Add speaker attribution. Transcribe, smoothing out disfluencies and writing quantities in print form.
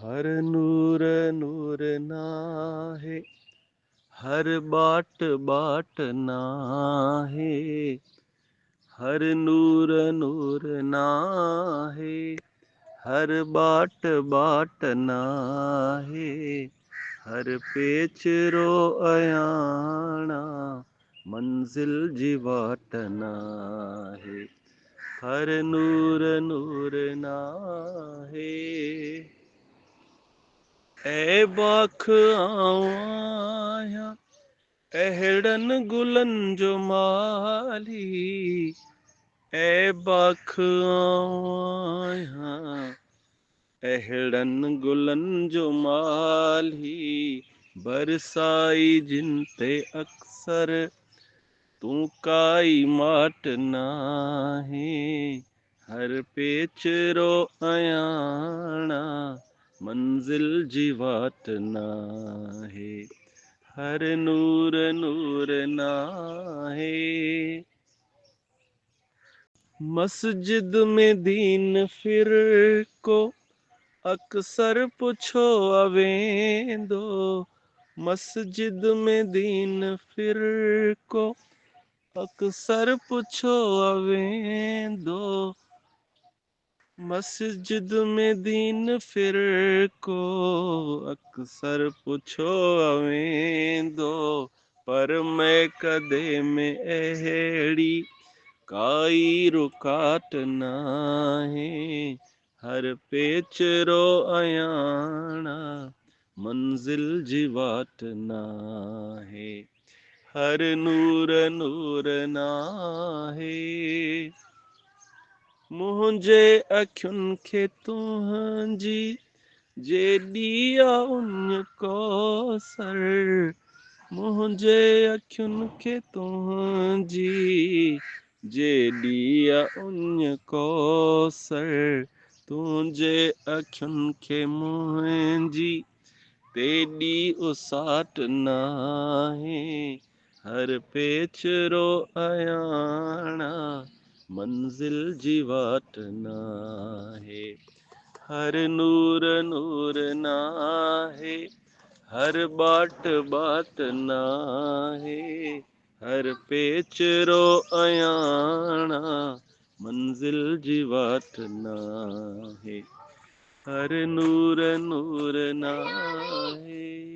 Speaker 1: हर नूर नूर नाहे, हर बाट बाट नाहे। हर नूर नूर नाहे, हर बाट बाट नाहे। हर पेचरो अयाणा, मंजिल जी वाट नाहे। हर नूर नूर नाहे। ऐ बख आवां अहिड़नि गुलनि जो माली। ऐ बख आवां अहिड़नि गुलनि जो माली। बरसाई जिन ते अक्सर तूं काई माट नाहे। हर पेचरो अयाणा, मंजिल जी वाट नाहे। हर नूर नूर नाहे। मस्जिद में दीन फिर को अक्सर पुछो अवेंदो। मस्जिद में दीन फिर को अक्सर पुछो अवेंदो। मस्जिद में दीन फिर को अक्सर पुछो अवेंदो। पर मैं कदे में अहिड़ी काई रुकाट नाहे। हर पेचरो अयाणा, मंजिल जी वाट नाहे। हर नूर नूर नाहे। मुंहिंजे अखियुनि खे तुंहिंजी जेॾी उञ कौसर। मुंहिंजे अखियुनि खे तुंहिंजी जेॾी उञ कौसर। तुंहिंजे अखियुनि खे मुंहिंजी तेॾी उसाट नाहे। हर पेचरो अयाणा, मंजिल जी वाट नाहे। हर नूर नूर नाहे, हर बाट बाट नाहे। हर पेचरो अयाणा, मंजिल जी वाट नाहे। हर नूर नूर नाहे।